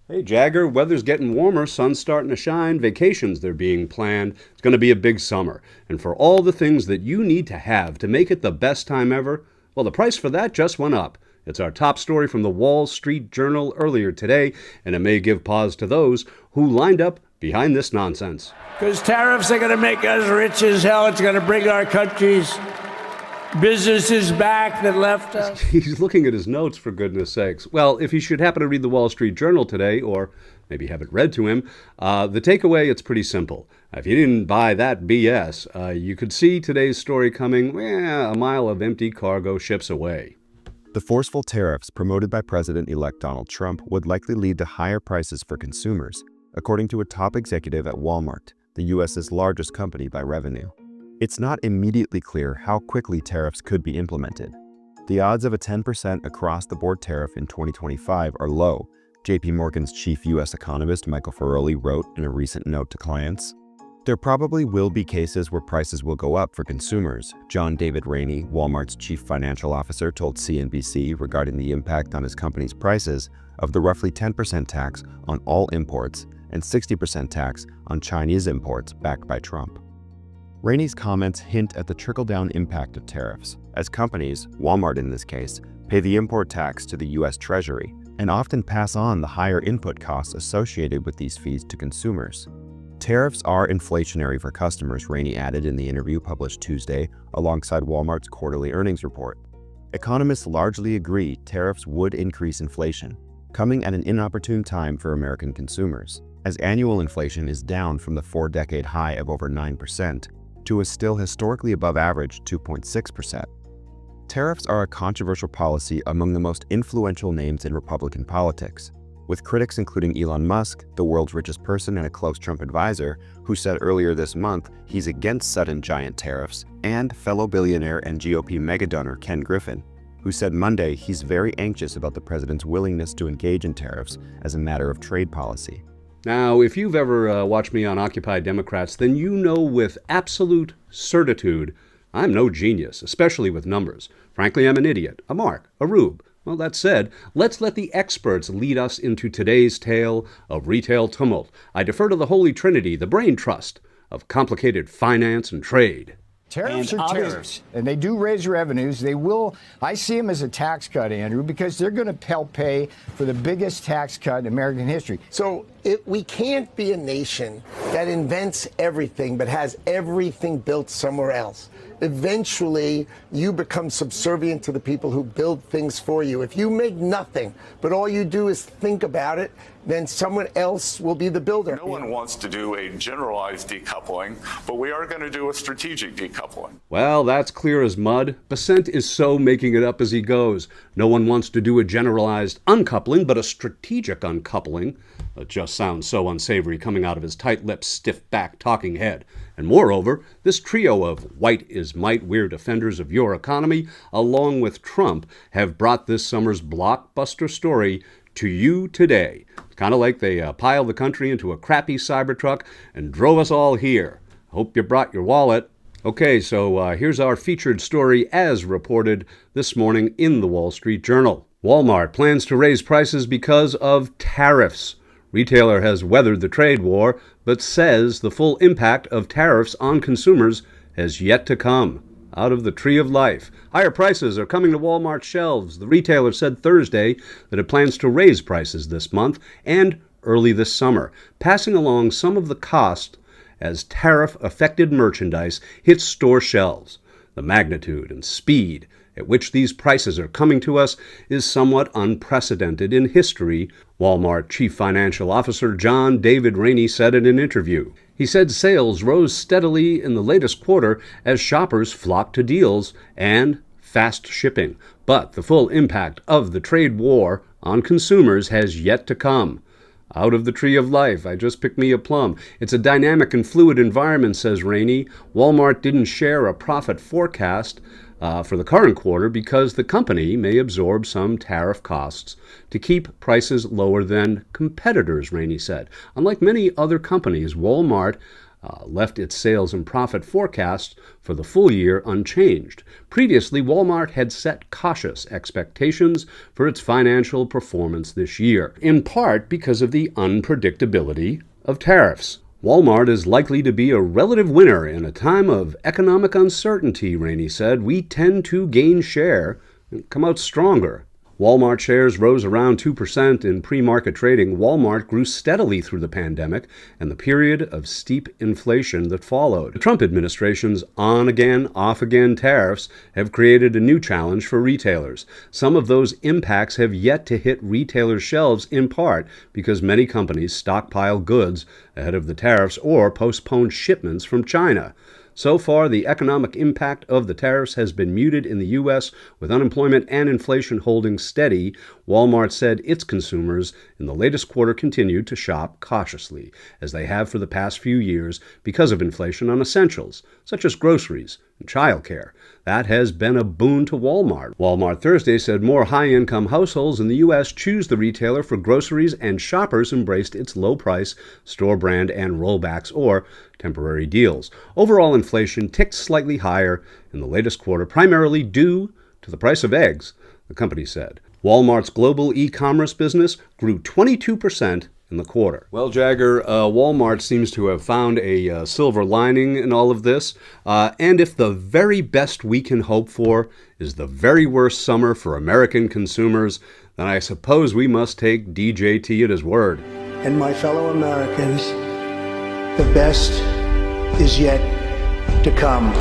Hey Jagger, weather's getting warmer, sun's starting to shine, vacations they're being planned. It's going to be a big summer. And for all the things that you need to have to make it the best time ever, well, the price for that just went up. It's our top story from the Wall Street Journal earlier today, and it may give pause to those who lined up behind this nonsense. Because tariffs are going to make us rich as hell. It's going to bring our country's businesses back that left us. He's looking at his notes, for goodness sakes. Well, if you should happen to read the Wall Street Journal today, or maybe have it read to him, the takeaway, it's pretty simple. If you didn't buy that BS, you could see today's story coming a mile of empty cargo ships away. The forceful tariffs promoted by President-elect Donald Trump would likely lead to higher prices for consumers, according to a top executive at Walmart, the U.S.'s largest company by revenue. It's not immediately clear how quickly tariffs could be implemented. The odds of a 10% across-the-board tariff in 2025 are low, J.P. Morgan's chief U.S. economist Michael Feroli wrote in a recent note to clients. There probably will be cases where prices will go up for consumers, John David Rainey, Walmart's chief financial officer, told CNBC regarding the impact on his company's prices of the roughly 10% tax on all imports and 60% tax on Chinese imports backed by Trump. Rainey's comments hint at the trickle-down impact of tariffs, as companies, Walmart in this case, pay the import tax to the U.S. Treasury and often pass on the higher input costs associated with these fees to consumers. Tariffs are inflationary for customers, Rainey added in the interview published Tuesday alongside Walmart's quarterly earnings report. Economists largely agree tariffs would increase inflation, coming at an inopportune time for American consumers, as annual inflation is down from the four-decade high of over 9%, to a still historically above-average 2.6%. Tariffs are a controversial policy among the most influential names in Republican politics, with critics including Elon Musk, the world's richest person and a close Trump advisor, who said earlier this month he's against sudden giant tariffs, and fellow billionaire and GOP megadonor Ken Griffin, who said Monday he's very anxious about the president's willingness to engage in tariffs as a matter of trade policy. Now, if you've ever watched me on Occupy Democrats, then you know with absolute certitude I'm no genius, especially with numbers. Frankly, I'm an idiot, a mark, a rube. Well, that said, let's let the experts lead us into today's tale of retail tumult. I defer to the Holy Trinity, the brain trust of complicated finance and trade. Tariffs are tariffs, and they do raise revenues. They will. I see them as a tax cut, Andrew, because they're going to help pay for the biggest tax cut in American history. So we can't be a nation that invents everything but has everything built somewhere else. Eventually, you become subservient to the people who build things for you. If you make nothing, but all you do is think about it, then someone else will be the builder. No one wants to do a generalized decoupling, but we are going to do a strategic decoupling. Well, that's clear as mud. Basent is so making it up as he goes. No one wants to do a generalized uncoupling, but a strategic uncoupling. It just sounds so unsavory coming out of his tight-lipped, stiff-backed talking head. And moreover, this trio of white is might we're defenders of your economy, along with Trump, have brought this summer's blockbuster story to you today. It's kind of like they piled the country into a crappy Cybertruck and drove us all here. Hope you brought your wallet. Okay, so here's our featured story as reported this morning in the Wall Street Journal. Walmart plans to raise prices because of tariffs. Retailer has weathered the trade war, but says the full impact of tariffs on consumers has yet to come. Out of the tree of life. Higher prices are coming to Walmart shelves. The retailer said Thursday that it plans to raise prices this month and early this summer, passing along some of the cost as tariff-affected merchandise hits store shelves. The magnitude and speed at which these prices are coming to us is somewhat unprecedented in history, Walmart Chief Financial Officer John David Rainey said in an interview. He said sales rose steadily in the latest quarter as shoppers flocked to deals and fast shipping, but the full impact of the trade war on consumers has yet to come. Out of the tree of life, I just picked me a plum. It's a dynamic and fluid environment, says Rainey. Walmart didn't share a profit forecast for the current quarter because the company may absorb some tariff costs to keep prices lower than competitors, Rainey said. Unlike many other companies, Walmart left its sales and profit forecast for the full year unchanged. Previously, Walmart had set cautious expectations for its financial performance this year, in part because of the unpredictability of tariffs. Walmart is likely to be a relative winner in a time of economic uncertainty, Rainey said. We tend to gain share and come out stronger. Walmart shares rose around 2% in pre-market trading. Walmart grew steadily through the pandemic and the period of steep inflation that followed. The Trump administration's on-again, off-again tariffs have created a new challenge for retailers. Some of those impacts have yet to hit retailers' shelves, in part because many companies stockpile goods ahead of the tariffs or postpone shipments from China. So far, the economic impact of the tariffs has been muted in the U.S., with unemployment and inflation holding steady. Walmart said its consumers in the latest quarter continued to shop cautiously, as they have for the past few years, because of inflation on essentials, such as groceries and childcare. That has been a boon to Walmart. Walmart Thursday said more high-income households in the U.S. choose the retailer for groceries, and shoppers embraced its low-price, store brand, and rollbacks or temporary deals. Overall inflation ticked slightly higher in the latest quarter, primarily due to the price of eggs, the company said. Walmart's global e-commerce business grew 22% in the quarter. Well, Jagger, Walmart seems to have found a silver lining in all of this. And if the very best we can hope for is the very worst summer for American consumers, then I suppose we must take DJT at his word. And my fellow Americans, the best is yet to come.